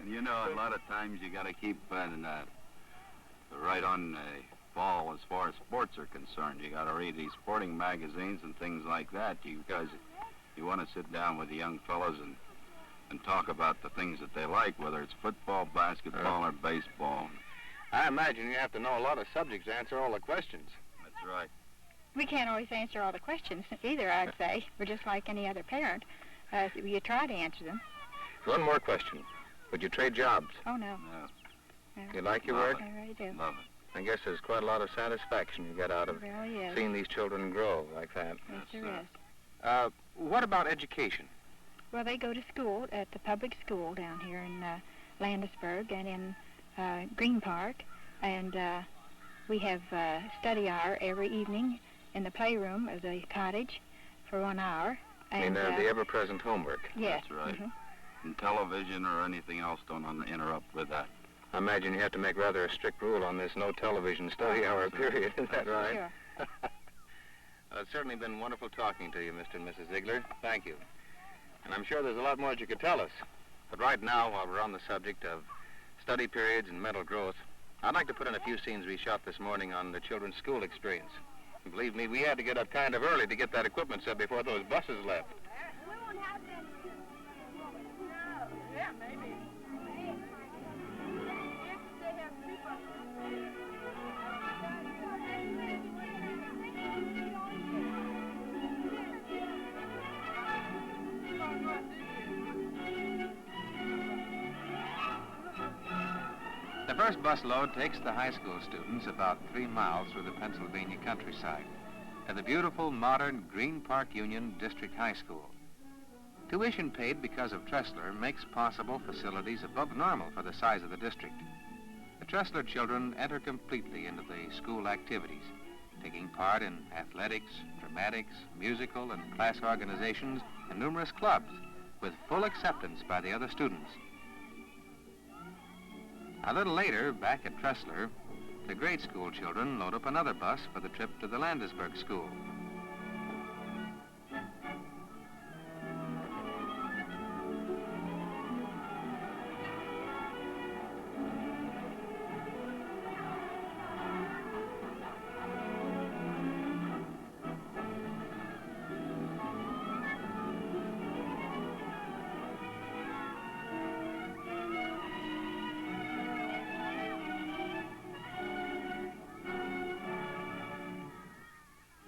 And you know, a lot of times you got to keep right on the ball as far as sports are concerned. You got to read these sporting magazines and things like that. You guys, you want to sit down with the young fellas and talk about the things that they like, whether it's football, basketball, or baseball. I imagine you have to know a lot of subjects to answer all the questions. That's right. We can't always answer all the questions either, I'd say. We're just like any other parent. You try to answer them. One more question. Would you trade jobs? Oh, no. No. You like your work? I really do. Love it. I guess there's quite a lot of satisfaction you get out of really is. seeing these children grow like that. Yes, there is. What about education? Well, they go to school at the public school down here in Landisburg and in Green Park. And we have study hour every evening in the playroom of the cottage for 1 hour. And, the ever-present homework. Yes. That's right. And television or anything else don't interrupt with that. I imagine you have to make rather a strict rule on this no television study hour period. Is that right? Sure. Well, it's certainly been wonderful talking to you, Mr. and Mrs. Ziegler. Thank you. And I'm sure there's a lot more that you could tell us. But right now, while we're on the subject of study periods and mental growth, I'd like to put in a few scenes we shot this morning on the children's school experience. And believe me, we had to get up kind of early to get that equipment set before those buses left. Yeah, maybe. The first busload takes the high school students about 3 miles through the Pennsylvania countryside to the beautiful, modern Green Park Union District High School. Tuition paid because of Tressler makes possible facilities above normal for the size of the district. The Tressler children enter completely into the school activities, taking part in athletics, dramatics, musical and class organizations, and numerous clubs, with full acceptance by the other students. A little later, back at Tressler, the grade school children load up another bus for the trip to the Landisburg School.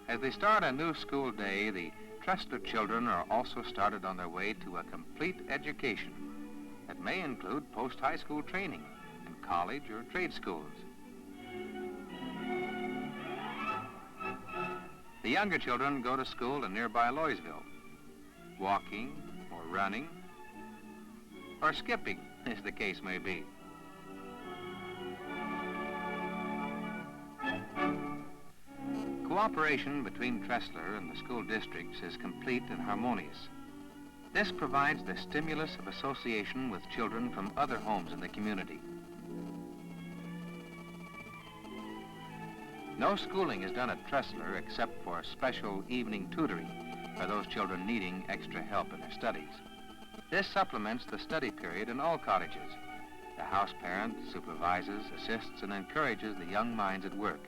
As they start a new school day, the Tressler children are also started on their way to a complete education that may include post-high school training in college or trade schools. The younger children go to school in nearby Loysville, walking or running or skipping, as the case may be. Cooperation between Tressler and the school districts is complete and harmonious. This provides the stimulus of association with children from other homes in the community. No schooling is done at Tressler except for special evening tutoring for those children needing extra help in their studies. This supplements the study period in all cottages. The house parent supervises, assists, and encourages the young minds at work.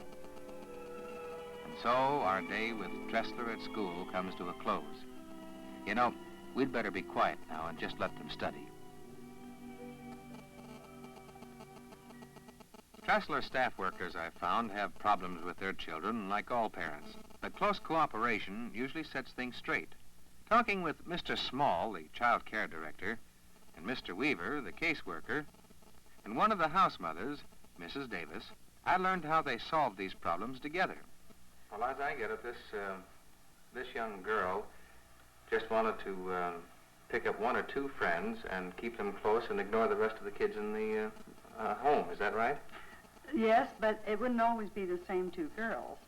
So our day with Tressler at school comes to a close. You know, we'd better be quiet now and just let them study. Tressler staff workers, I've found, have problems with their children, like all parents. But close cooperation usually sets things straight. Talking with Mr. Small, the child care director, and Mr. Weaver, the caseworker, and one of the house mothers, Mrs. Davis, I learned how they solved these problems together. Well, as I get it, this young girl just wanted to pick up 1 or 2 friends and keep them close and ignore the rest of the kids in the home. Is that right? Yes, but it wouldn't always be the same 2 girls,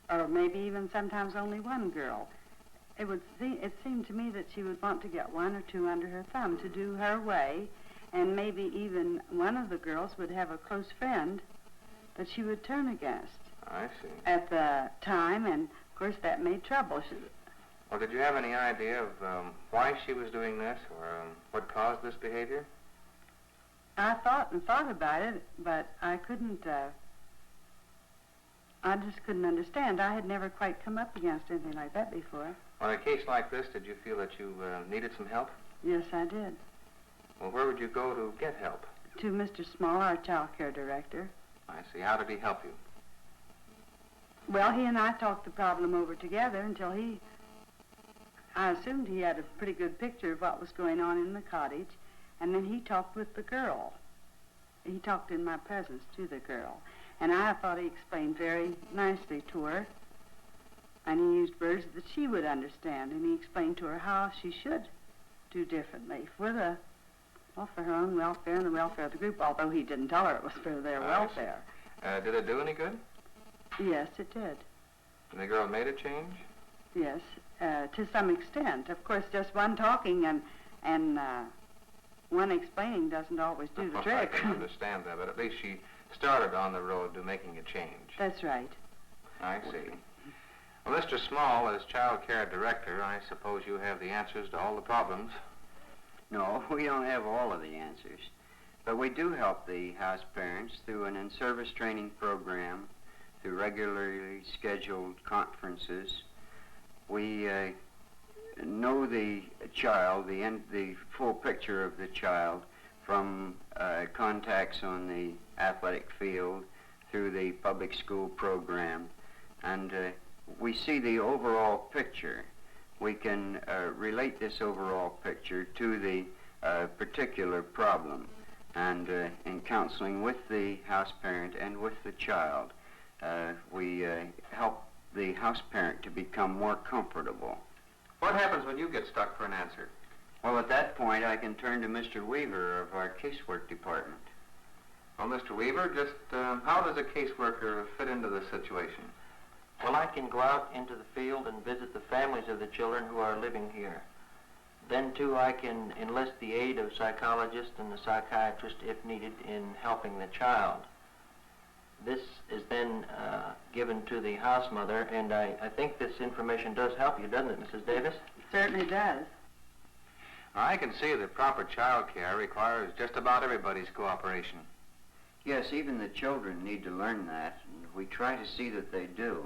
or maybe even sometimes only 1 girl. It seemed to me that she would want to get 1 or 2 under her thumb to do her way, and maybe even one of the girls would have a close friend that she would turn against. I see. At the time, and of course that made trouble. Well, did you have any idea of why she was doing this or what caused this behavior? I thought and thought about it, but I couldn't, I just couldn't understand. I had never quite come up against anything like that before. On a case like this, did you feel that you needed some help? Yes, I did. Well, where would you go to get help? To Mr. Small, our child care director. I see. How did he help you? Well, he and I talked the problem over together until I assumed he had a pretty good picture of what was going on in the cottage, and then he talked with the girl. He talked in my presence to the girl, and I thought he explained very nicely to her, and he used words that she would understand, and he explained to her how she should do differently for her own welfare and the welfare of the group, although he didn't tell her it was for their welfare. Did it do any good? Yes, it did. And the girl made a change? Yes, to some extent. Of course, just one talking and one explaining doesn't always do the trick. I can understand that, but at least she started on the road to making a change. That's right. I see. Well, Mr. Small, as child care director, I suppose you have the answers to all the problems. No, we don't have all of the answers. But we do help the house parents through an in-service training program, through regularly scheduled conferences. We know the child, the full picture of the child from contacts on the athletic field through the public school program. And we see the overall picture. We can relate this overall picture to the particular problem. And in counseling with the house parent and with the child, we help the house parent to become more comfortable. What happens when you get stuck for an answer? Well, at that point, I can turn to Mr. Weaver of our casework department. Well, Mr. Weaver, just how does a caseworker fit into this situation? Well, I can go out into the field and visit the families of the children who are living here. Then, too, I can enlist the aid of psychologists and the psychiatrist if needed in helping the child. This is then given to the house mother, and I think this information does help you, doesn't it, Mrs. Davis? It certainly does. I can see that proper child care requires just about everybody's cooperation. Yes, even the children need to learn that, and we try to see that they do.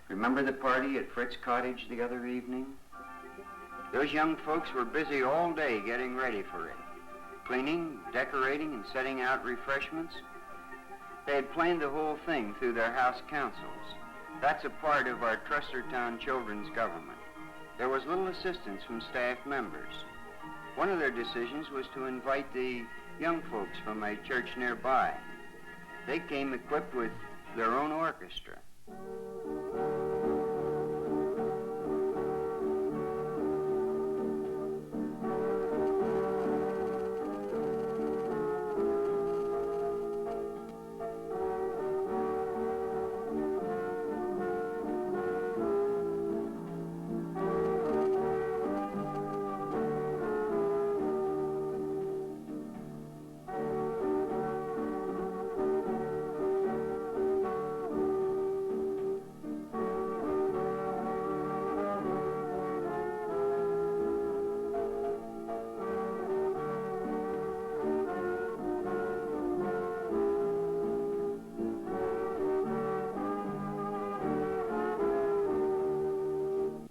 Remember the party at Fritz Cottage the other evening? Those young folks were busy all day getting ready for it. Cleaning, decorating, and setting out refreshments. They had planned the whole thing through their house councils. That's a part of our Tresslertown children's government. There was little assistance from staff members. One of their decisions was to invite the young folks from a church nearby. They came equipped with their own orchestra.